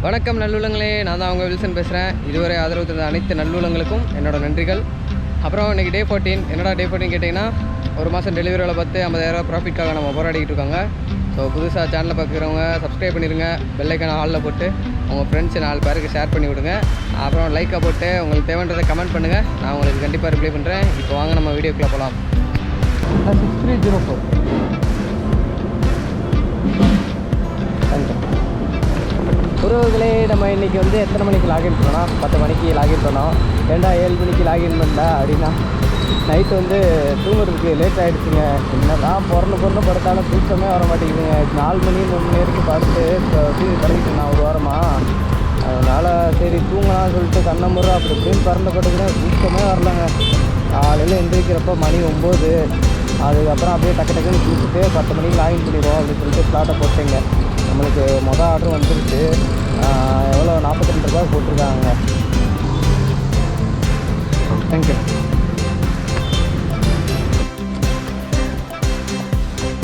வணக்கம் நல்லுள்ளங்களே, நான் தான் அவங்க வில்சன் பேசுகிறேன். இதுவரை ஆதரவு தந்த அனைத்து நல்லுள்ளங்களுக்கும் என்னோட நன்றிகள். அப்புறம் இன்றைக்கி டே 14. என்னடா டே 14 கேட்டிங்கன்னா, ஒரு மாதம் டெலிவரி வேலை பார்த்து 50,000 ப்ராஃபிட்காக நம்ம போராடிக்கிட்டு இருக்காங்க. ஸோ புதுசாக சேனலை பார்க்குறவங்க சப்ஸ்கிரைப் பண்ணிடுங்க, பெல்லைக்கான ஹாலில் போட்டு உங்கள் ஃப்ரெண்ட்ஸ் 4 பேருக்கு ஷேர் பண்ணி விடுங்க. அப்புறம் லைக்காக போட்டு உங்களுக்கு தேவைன்றதை கமெண்ட் பண்ணுங்கள், நான் உங்களுக்கு கண்டிப்பாக ரிப்ளை பண்ணுறேன். இப்போ வாங்க நம்ம வீடியோக்குள்ளே போகலாம். 6304 உறவுகளே, நம்ம இன்றைக்கி வந்து எத்தனை மணிக்கு லாகின் பண்ணோம்? 10 மணிக்கு லாகின் பண்ணோம். 7 மணிக்கு லாகின் பண்ணா அப்படின்னா நைட்டு வந்து தூங்குறதுக்கு லேட் ஆகிடுச்சுங்க. என்ன தான் பிறந்து படுத்தாலும் தூக்கமே வர மாட்டேங்குதுங்க. 4 மணி 3 மணி வரைக்கும் படுத்து டிவி பழகிட்டு நான் ஒரு வாரமாக. அதனால் சரி தூங்கலாம்னு சொல்லிட்டு கண்ணமுறை அப்படி இப்படின்னு பறந்து படுத்துனா தூக்கமே வரலங்க. காலையில் எந்திரிக்கிறப்போ மணி 9. அதுக்கப்புறம் அப்படியே டக்குன்னு தூக்கிட்டு 10 மணிக்கு லாகின் பண்ணிடுவோம் அப்படின்னு சொல்லிட்டு ஸ்லாட்டை போட்டேங்க. நம்மளுக்கு மொதல் ஆர்டர் வந்துருச்சு. எவ்வளோ 42 ரூபா போட்டிருக்காங்க. தேங்க்யூ.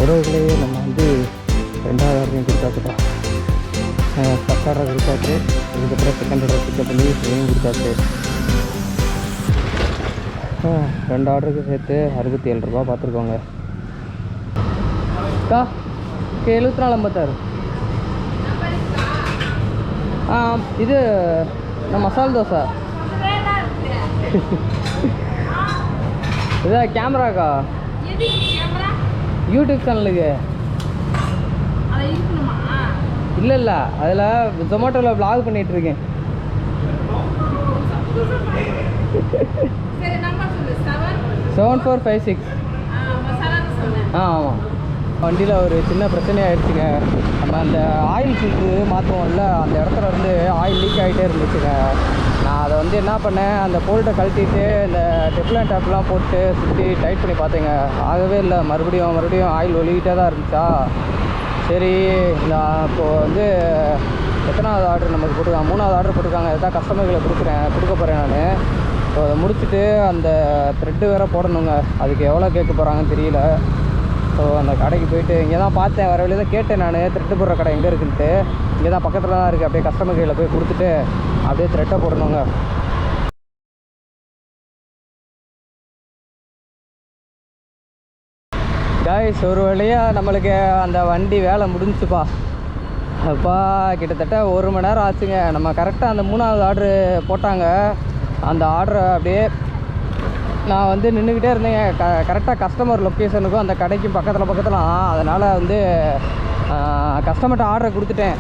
உறவுகளே, நம்ம வந்து 2வது ஆர்டரையும் கொடுத்தாச்சுப்பா. ஃபஸ்ட் ஆர்டரை கொடுத்தாச்சு, இதுக்கப்புறம் செகண்ட் ஆர்டர் பிக்கப் பண்ணி இதையும் கொடுத்தாச்சு. 2 ஆர்டருக்கு சேர்த்து 67 ரூபா பார்த்துருக்கோங்க. அக்கா 74 இது நான் மசாலா தோசை. இதான் கேமராக்கா, யூடியூப் சேனலுக்கு. இல்லை அதில் ஜொமேட்டோவில் வ்ளாக் பண்ணிகிட்ருக்கேன். செவன் 456. ஆமாம். வண்டியில் ஒரு சின்ன பிரச்சனை ஆகிடுச்சுங்க. நம்ம அந்த ஆயில் ஃபில்ட்ரு மாற்றுவோம்ல, அந்த இடத்துல இருந்து ஆயில் லீக் ஆகிட்டே இருந்துச்சுங்க. நான் அதை வந்து என்ன பண்ணேன், அந்த போல்ட்டை கழட்டிட்டு இந்த டெப்லன் டேப்லாம் போட்டு சுற்றி டைட் பண்ணி பார்த்தேங்க. ஆகவே இல்லை, மறுபடியும் ஆயில் ஒலிக்கிட்டே தான் இருந்துச்சா. சரி, நான் இப்போது வந்து எத்தனாவது ஆர்டர் நமக்கு போட்டுருக்காங்க? 3வது ஆர்டர் போட்டிருக்காங்க. இதுதான் கஸ்டமர்களை கொடுக்க போகிறேன் நான். ஸோ அதை முடிச்சுட்டு அந்த த்ரெட்டு வேறு போடணுங்க. அதுக்கு எவ்வளோ கேட்க போகிறாங்கன்னு தெரியல. ஸோ அந்த கடைக்கு போயிட்டு இங்கே தான் பார்த்தேன், வர வழியில் தான் கேட்டேன் நான், த்ரெட்டு போடுற கடை எங்கே இருக்குன்ட்டு. இங்கே தான் பக்கத்தில் தான் இருக்குது. அப்படியே கஸ்டமர் கையில் போய் கொடுத்துட்டு அப்படியே த்ரெட்டை போடணுங்க. காய்ஸ், ஒரு வழியாக நம்மளுக்கு அந்த வண்டி வேலை முடிஞ்சுப்பா. அப்பா கிட்டத்தட்ட 1 மணி நேரம் ஆச்சுங்க. நம்ம கரெக்டாக அந்த 3வது ஆர்டரு போட்டாங்க. அந்த ஆர்டரை அப்படியே நான் வந்து நின்றுக்கிட்டே இருந்தேங்க. கரெக்டாக கஸ்டமர் லொக்கேஷனுக்கும் அந்த கடைக்கும் பக்கத்தில். அதனால் வந்து கஸ்டமர்கிட்ட ஆர்டரை கொடுத்துட்டேன்.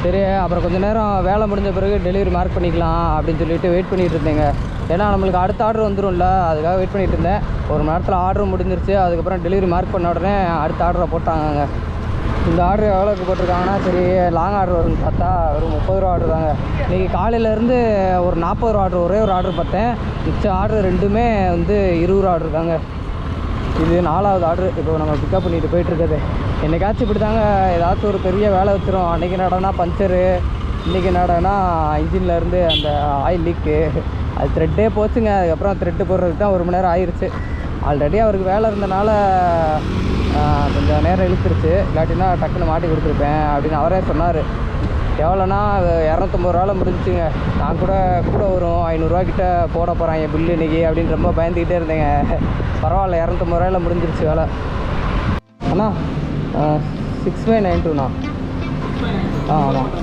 சரி, அப்புறம் கொஞ்சம் நேரம் வேலை முடிஞ்ச பிறகு டெலிவரி மார்க் பண்ணிக்கலாம் அப்படின்னு சொல்லிட்டு வெயிட் பண்ணிகிட்டு இருந்தேங்க. ஏன்னா நம்மளுக்கு அடுத்த ஆர்டர் வந்துடும்ல, அதுக்காக வெயிட் பண்ணிகிட்டு இருந்தேன். 1 மணி நேரத்தில் ஆர்டரும் முடிஞ்சிருச்சு. அதுக்கப்புறம் டெலிவரி மார்க் பண்ண உடனே அடுத்த ஆர்டரை போட்டாங்க. இந்த ஆர்டர் எவ்வளோக்கு போட்டிருக்காங்கன்னா, சரி லாங் ஆர்டர் வரும்னு பார்த்தா ஒரு 30 ரூபா ஆர்டர் தாங்க. இன்றைக்கி காலையிலேருந்து ஒரு 40 ரூபா ஆர்டர், ஒரே ஒரு ஆர்டர் பார்த்தேன். மிச்ச ஆர்டர் 2மே வந்து 20 ரூபா ஆர்டர் தாங்க. இது 4வது ஆர்டர் இப்போ நம்ம பிக்கப் பண்ணிட்டு போயிட்டுருக்குது. என்னைக்காச்சும் இப்படி தாங்க, ஏதாச்சும் ஒரு பெரிய வேலை வச்சிரும். அன்றைக்கி நடனா பஞ்சரு, இன்றைக்கி நடனா இன்ஜின்லேருந்து அந்த ஆயில் லீக்கு. அது த்ரெட்டே போச்சுங்க. அதுக்கப்புறம் த்ரெட்டு போடுறதுக்கு தான் 1 மணி நேரம் ஆயிடுச்சு. ஆல்ரெடி அவருக்கு வேலை இருந்தனால கொஞ்சம் நேரம் இழுத்துருச்சு. இல்லாட்டினா டக்குன்னு மாட்டி கொடுத்துருப்பேன் அப்படின்னு அவரே சொன்னார். எவ்வளோனா 250 ரூபாவில் முடிஞ்சுங்க. நான் கூட வரும் 500 ரூபா கிட்ட போட போகிறேன் என் பில்லு இன்றைக்கி அப்படின்னு ரொம்ப பயந்துக்கிட்டே இருந்தேங்க. பரவாயில்ல, 250 ரூபாயில் முடிஞ்சிருச்சு வேலை. அண்ணா 6592ண்ணா. ஆமாம்.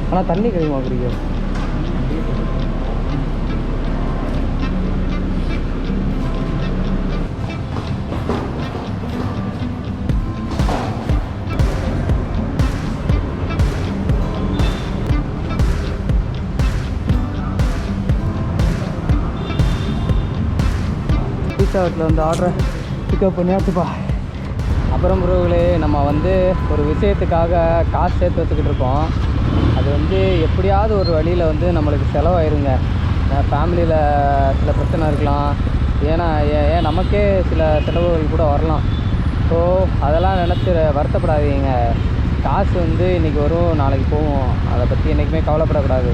ஆனால் தண்ணி கிடைக்குமா குடிக்க? பீஸாவட்டில் வந்து ஆர்டரை பிக்கப் பண்ணியாச்சுப்பா. அப்புறம் உறவுகளே, நம்ம வந்து ஒரு விஷயத்துக்காக காசு சேர்த்து வச்சுக்கிட்டு இருக்கோம். அது வந்து எப்படியாவது ஒரு வழியில் வந்து நம்மளுக்கு செலவாயிருங்க. ஃபேமிலியில் சில பிரச்சனை இருக்கலாம், ஏன் நமக்கே சில செலவுகள் கூட வரலாம். ஸோ அதெல்லாம் நினச்சி வருத்தப்படாதீங்க. காசு வந்து இன்றைக்கி வரும், நாளைக்கு போகும். அதை பற்றி என்றைக்குமே கவலைப்படக்கூடாது.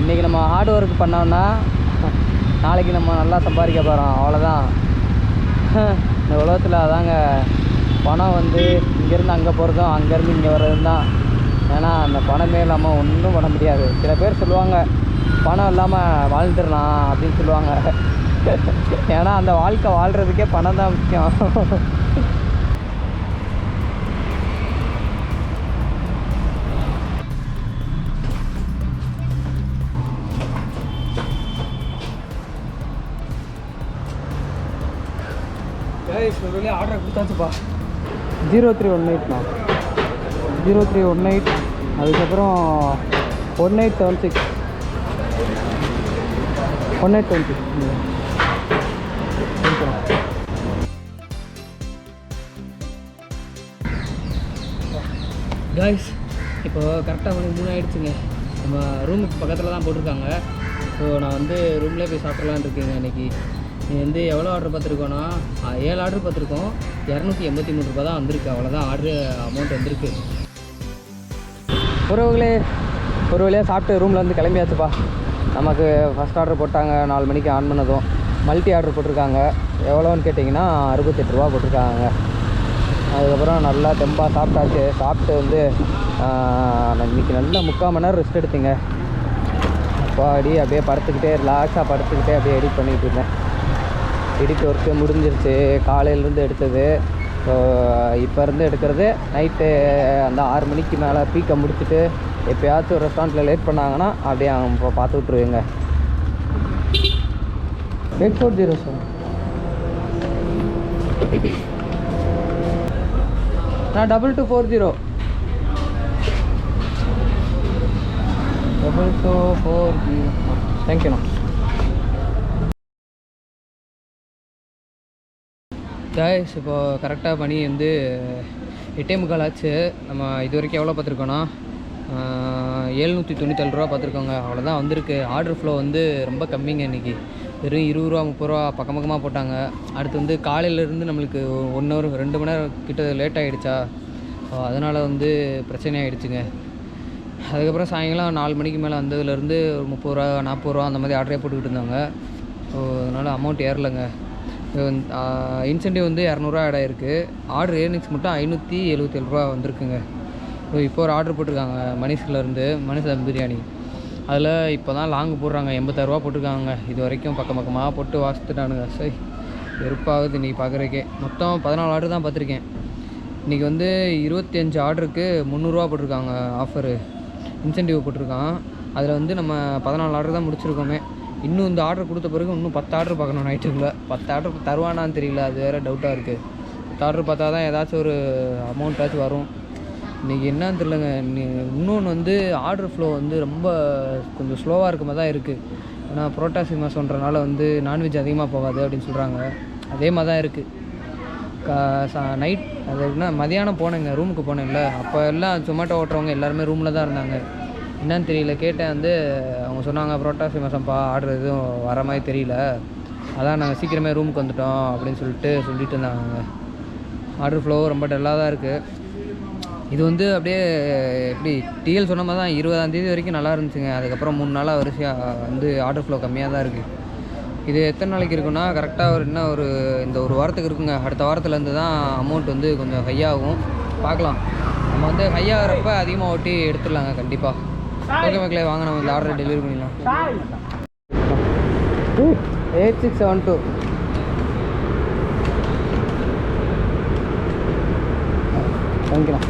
இன்றைக்கி நம்ம ஹார்ட் ஒர்க் பண்ணோம்னா நாளைக்கு நம்ம நல்லா சம்பாதிக்க போகிறோம், அவ்வளோதான். இந்த உலகத்தில் அதாங்க, பணம் வந்து இங்கேருந்து அங்கே போகிறதும் அங்கேருந்து இங்கே வர்றதும் தான். ஏன்னா அந்த பணமே இல்லாமல் ஒன்றும் பண்ண முடியாது. சில பேர் சொல்லுவாங்க பணம் இல்லாமல் வாழ்ந்துடலாம் அப்படின்னு சொல்லுவாங்க. ஏன்னா அந்த வாழ்க்கை வாழ்கிறதுக்கே பணம் தான் முக்கியம். ஒரு வழியாக ஆர்டர் கொடுத்தாச்சுப்பா. 0318ண்ணா, 0318, அதுக்கப்புறம் 1876, 1820. கைஸ் இப்போ கரெக்டாக மணி 3 ஆகிடுச்சுங்க. நம்ம ரூமுக்கு பக்கத்தில் தான் போட்டிருக்காங்க. ஸோ நான் வந்து ரூம்லேயே போய் சாப்பிட்லான்னு இருக்கேங்க. இன்றைக்கி நீ வந்து எவ்வளோ ஆர்டர் பார்த்துருக்கோன்னா 7 ஆர்டர் பார்த்துருக்கோம். 283 ரூபா தான் வந்திருக்கு. அவ்வளோதான் ஆர்டரு அமௌண்ட் வந்திருக்கு. உறவுகளே ஒரு வழியாக சாப்பிட்டு ரூமில் வந்து கிளம்பியாச்சுப்பா. நமக்கு ஃபஸ்ட் ஆர்டர் போட்டாங்க 4 மணிக்கு ஆன் பண்ணதும். மல்டி ஆர்டர் போட்டிருக்காங்க. எவ்வளோன்னு கேட்டிங்கன்னா 68 ரூபா போட்டிருக்காங்க. அதுக்கப்புறம் நல்லா தெம்பாக சாப்பிட்டாச்சு. சாப்பிட்டு வந்து இன்றைக்கி நல்லா 3/4 மணி நேரம் ரெஸ்ட் எடுத்துங்க. அப்போ அப்படியே படுத்துக்கிட்டே ரிலாக்ஸாக படுத்துக்கிட்டே அப்படியே எடிட் பண்ணிகிட்டு இருந்தேன். எடிட் ஒர்க்கு முடிஞ்சிருச்சு. காலையிலேருந்து எடுத்தது. ஸோ இப்போ இருந்து எடுக்கிறது நைட்டு அந்த 6 மணிக்கு மேலே பீக்கை முடிச்சுட்டு எப்போயாச்சும் ஒரு ரெஸ்டாரண்ட்டில் லேட் பண்ணாங்கன்னா அப்படியே இப்போ பார்த்து விட்ருவேங்க. 840 சார். நான் 2240. 2240. தேங்க்யூண்ணா. கைஸ் இப்போது கரெக்டாக மணி வந்து 8:45 ஆச்சு. நம்ம இது வரைக்கும் எவ்வளோ பார்த்துருக்கோன்னா 797 ரூபா பார்த்துருக்கோங்க. அவ்வளோதான் வந்திருக்கு. ஆர்டர் ஃப்ளோ வந்து ரொம்ப கம்மிங்க இன்றைக்கி. வெறும் 20 ரூபா 30 ரூபா பக்கம் பக்கமாக போட்டாங்க. அடுத்து வந்து காலையிலேருந்து நம்மளுக்கு 1 ஹவர் 2 மணி நேரம் கிட்ட லேட் ஆகிடுச்சா. அதனால் வந்து பிரச்சனை ஆகிடுச்சுங்க. அதுக்கப்புறம் சாயங்காலம் 4 மணிக்கு மேலே வந்ததுலேருந்து ஒரு 30 ரூபா 40 ரூபா அந்த மாதிரி ஆர்டரே போட்டுக்கிட்டு இருந்தாங்க. ஸோ அதனால் அமௌண்ட் ஏறலைங்க. இன்சென்டிவ் வந்து 200 ரூபா ஆட் ஆகிருக்கு. ஆர்டர் ஏர்னிங்ஸ் மட்டும் 577 ரூபா வந்திருக்குங்க. ஸோ இப்போ ஒரு ஆர்டர் போட்டிருக்காங்க மணிஷ்லேருந்து, மணிஷ் தம் பிரியாணி. அதில் இப்போ தான் லாங் போடுறாங்க. 86 ரூபா போட்டிருக்காங்க. இது வரைக்கும் பக்கம் பக்கமாக போட்டு வாசித்துட்டானுங்க. சரி வெறுப்பாகுது இன்றைக்கி பார்க்குறக்கே. மொத்தம் 14 ஆர்டர் தான் பார்த்துருக்கேன். இன்றைக்கி வந்து 25 ஆர்டருக்கு 300 ரூபா போட்டிருக்காங்க. ஆஃபரு இன்சென்டிவ் போட்டிருக்கான். அதில் வந்து நம்ம 14 ஆர்டர் தான் முடிச்சிருக்கோமே. இன்னும் இந்த ஆர்டர் கொடுத்த பிறகு இன்னும் 10 ஆர்டர் பார்க்கணும் நைட்டுக்குள்ளே. 10 ஆர்டர் தருவானான்னு தெரியல. அது வேறு டவுட்டாக இருக்குது. 10 ஆர்டர் பார்த்தா தான் ஏதாச்சும் ஒரு அமௌண்ட்டாச்சும் வரும். இன்றைக்கி என்னன்னு தெரிலங்க. இன்னொன்று வந்து ஆர்டர் ஃப்ளோ வந்து ரொம்ப கொஞ்சம் ஸ்லோவாக இருக்க மாதிரி தான் இருக்குது. ஏன்னா புரோட்டாசி மாதம்ன்றனால வந்து நான்வெஜ் அதிகமாக போகாது அப்படின்னு சொல்கிறாங்க. அதே மாதிரி தான் இருக்குது. நைட் அது எப்படின்னா மதியானம் போனேங்க, ரூமுக்கு போனேன்ல. அப்போ எல்லாம் ஜொமேட்டோ ஓட்டுறவங்க எல்லாருமே ரூமில் தான் இருந்தாங்க. என்னன்னு தெரியல. கேட்டேன் வந்து அவங்க சொன்னாங்க புரோட்டாசி மாதம்ப்பா ஆர்டர் எதுவும் வர மாதிரி தெரியல, அதான் நாங்கள் சீக்கிரமே ரூமுக்கு வந்துட்டோம் அப்படின்னு சொல்லிட்டு இருந்தாங்க. ஆர்டர் ஃப்ளோ ரொம்ப டல்லாக தான் இருக்குது. இது வந்து அப்படியே எப்படி டிஎல் சொன்ன மாதிரி தான் 20ஆம் தேதி வரைக்கும் நல்லா இருந்துச்சுங்க. அதுக்கப்புறம் 3 நாளாக வரிசையாக வந்து ஆர்டர் ஃப்ளோ கம்மியாக தான் இருக்குது. இது எத்தனை நாளைக்கு இருக்குன்னா கரெக்டாக ஒரு இந்த ஒரு வாரத்துக்கு இருக்குங்க. அடுத்த வாரத்துலேருந்து தான் அமௌண்ட் வந்து கொஞ்சம் ஹையாகும். பார்க்கலாம். நம்ம வந்து ஹையாகிறப்ப அதிகமாக ஓட்டி எடுத்துடலாங்க கண்டிப்பாக. ஓகே மக்களே, வாங்க நம்ம இந்த ஆர்டரை டெலிவரி பண்ணிடலாம். 8672. தேங்க்யூண்ணா.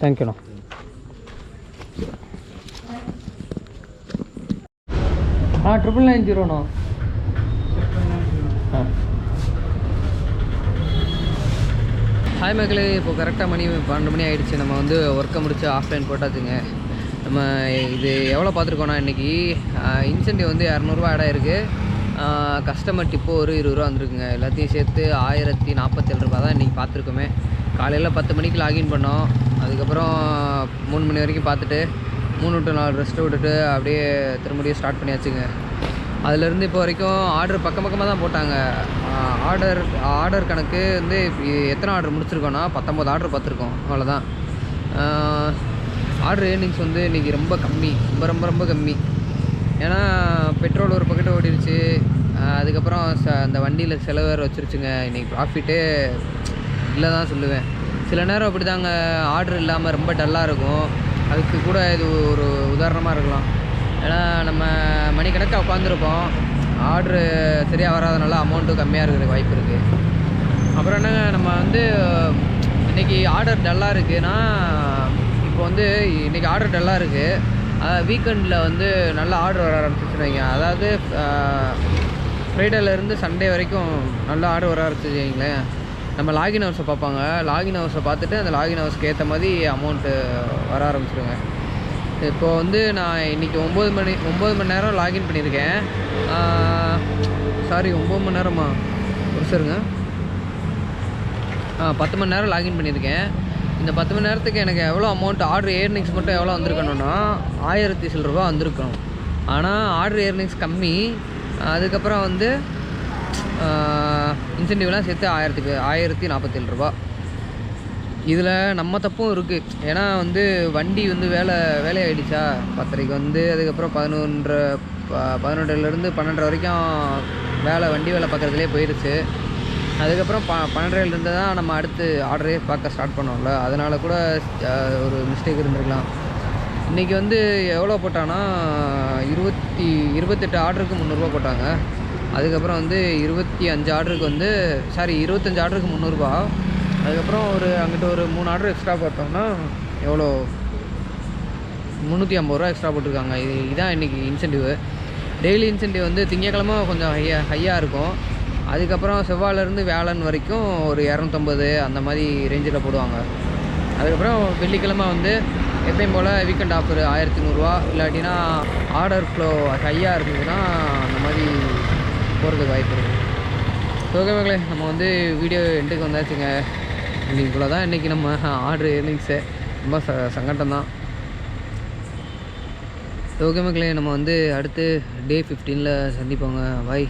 தேங்க்யூண்ணா. ஆ 990ண்ணா. ஹாய் மக்களே, இப்போ கரெக்டாக மணி 12 மணி ஆகிடுச்சு. நம்ம வந்து ஒர்க்கை முடிச்சு ஆஃப்லைன் போட்டாச்சுங்க. நம்ம இது எவ்வளோ பார்த்துருக்கோன்னா இன்றைக்கி இன்சென்டிவ் வந்து 200 ரூபா ஆட் ஆகிருக்கு. கஸ்டமர் டிப்போ ஒரு 20 ரூபா வந்திருக்குங்க. எல்லாத்தையும் சேர்த்து 1047 ரூபா தான் இன்றைக்கி பார்த்துருக்கோமே. காலையில் 10 மணிக்கு லாகின் பண்ணோம். அதுக்கப்புறம் 3 மணி வரைக்கும் பார்த்துட்டு 3 to 4 ரெஸ்ட்டு விட்டுட்டு அப்படியே திரும்படியும் ஸ்டார்ட் பண்ணியாச்சுங்க. அதுலேருந்து இப்போ வரைக்கும் ஆர்டர் பக்கமாக தான் போட்டாங்க. ஆர்டர் கணக்கு வந்து எத்தனை ஆர்டர் முடிச்சிருக்கோன்னா 19 ஆர்டர் பார்த்துருக்கோம். அவ்வளோதான். ஆர்டர் ஏர்னிங்ஸ் வந்து இன்றைக்கி ரொம்ப கம்மி, ரொம்ப கம்மி. ஏன்னா பெட்ரோல் ஒரு பக்கெட்டு ஓடிடுச்சு. அதுக்கப்புறம் அந்த வண்டியில் செலவு வேறு வச்சுருச்சுங்க. இன்றைக்கி ப்ராஃபிட்டே இல்லை தான் சொல்லுவேன். சில நேரம் அப்படி தாங்க ஆர்டர் இல்லாமல் ரொம்ப டல்லாக இருக்கும். அதுக்கு கூட இது ஒரு உதாரணமாக இருக்கலாம். ஏன்னா நம்ம மணிக்கணக்காக உட்காந்துருப்போம், ஆர்டரு சரியாக வராதனால அமௌண்ட்டும் கம்மியாக இருக்கிறதுக்கு வாய்ப்பு இருக்குது. அப்புறம் என்னங்க, நம்ம வந்து இன்றைக்கி ஆர்டர் டல்லாக இருக்குதுன்னா, இப்போ வந்து இன்றைக்கி ஆர்டர் டல்லாக இருக்குது, வீக்கெண்டில் வந்து நல்ல ஆர்டர் வர ஆரம்பிச்சிச்சுன்னு வைங்க. அதாவது ஃப்ரைடேலேருந்து சண்டே வரைக்கும் நல்ல ஆர்டர் வர ஆரம்பிச்சிச்சு வைங்களேன். நம்ம லாகின் ஹவர்ஸை பார்ப்பாங்க, லாகின் ஹவர்ஸை பார்த்துட்டு அந்த லாகின் ஹவர்ஸ்க்கு ஏற்ற மாதிரி அமௌண்ட்டு வர ஆரம்பிச்சிடுங்க. இப்போது வந்து நான் இன்றைக்கி 9 மணி நேரம் லாகின் பண்ணியிருக்கேன். சாரி 9 மணி நேரமா, ஒரு சரிங்க 10 மணி நேரம் லாகின் பண்ணியிருக்கேன். இந்த 10 மணி நேரத்துக்கு எனக்கு எவ்வளோ அமௌண்ட் ஆர்டர் ஏர்னிங்ஸ் மட்டும் எவ்வளோ வந்திருக்கணும்னா 1000 சில்லற ரூபா வந்திருக்கணும். ஆனால் ஆர்டர் ஏர்னிங்ஸ் கம்மி. அதுக்கப்புறம் வந்து இன்சென்டிவ்லாம் சேர்த்து 1047 ரூபா. இதில் நம்ம தப்பும் இருக்குது. ஏன்னா வந்து வண்டி வந்து வேலையாகிடுச்சா 10:30க்கு வந்து, அதுக்கப்புறம் 11:00லேருந்து 12:00 வரைக்கும் வண்டி வேலை பார்க்குறதுலே போயிடுச்சு. அதுக்கப்புறம் 12:30லேருந்து தான் நம்ம அடுத்து ஆர்டரே பார்க்க ஸ்டார்ட் பண்ணோம்ல, அதனால் கூட ஒரு மிஸ்டேக் இருந்திருக்கலாம். இன்றைக்கி வந்து எவ்வளோ போட்டாங்கன்னா 28 ஆர்டருக்கு 300 போட்டாங்க. அதுக்கப்புறம் வந்து 25 ஆர்டருக்கு வந்து 25 ஆர்டருக்கு 300. அதுக்கப்புறம் அங்கிட்ட ஒரு 3 ஆர்டர் எக்ஸ்ட்ரா பார்த்தோம்னா எவ்வளோ 350 ரூபா எக்ஸ்ட்ரா போட்டிருக்காங்க. இதுதான் இன்றைக்கி இன்சென்டிவ். டெய்லி இன்சென்டிவ் வந்து திங்கக்கிழமை கொஞ்சம் ஹையாக இருக்கும். அதுக்கப்புறம் செவ்வாயிலேருந்து வியாழன் வரைக்கும் ஒரு 250 அந்த மாதிரி ரேஞ்சில் போடுவாங்க. அதுக்கப்புறம் வெள்ளிக்கிழமை வந்து எப்பயும் போல் வீக்கெண்ட் ஆஃபர் 1100 ரூபா, இல்லாட்டினா ஆர்டர் ஃப்ளோ ஹையாக இருந்ததுன்னா அந்த மாதிரி போகிறதுக்கு வாய்ப்பு இருக்குது. ஓகே மக்களே, நம்ம வந்து வீடியோ எண்டுக்கு வந்தாச்சுங்க. இவ்வளோ தான் இன்றைக்கி நம்ம ஆர்டர் ஏர்னிங்ஸு. ரொம்ப சங்கடம் தான். ஓகே மக்களே, நம்ம வந்து அடுத்து டே 15ல் சந்திப்போங்க. பாய்.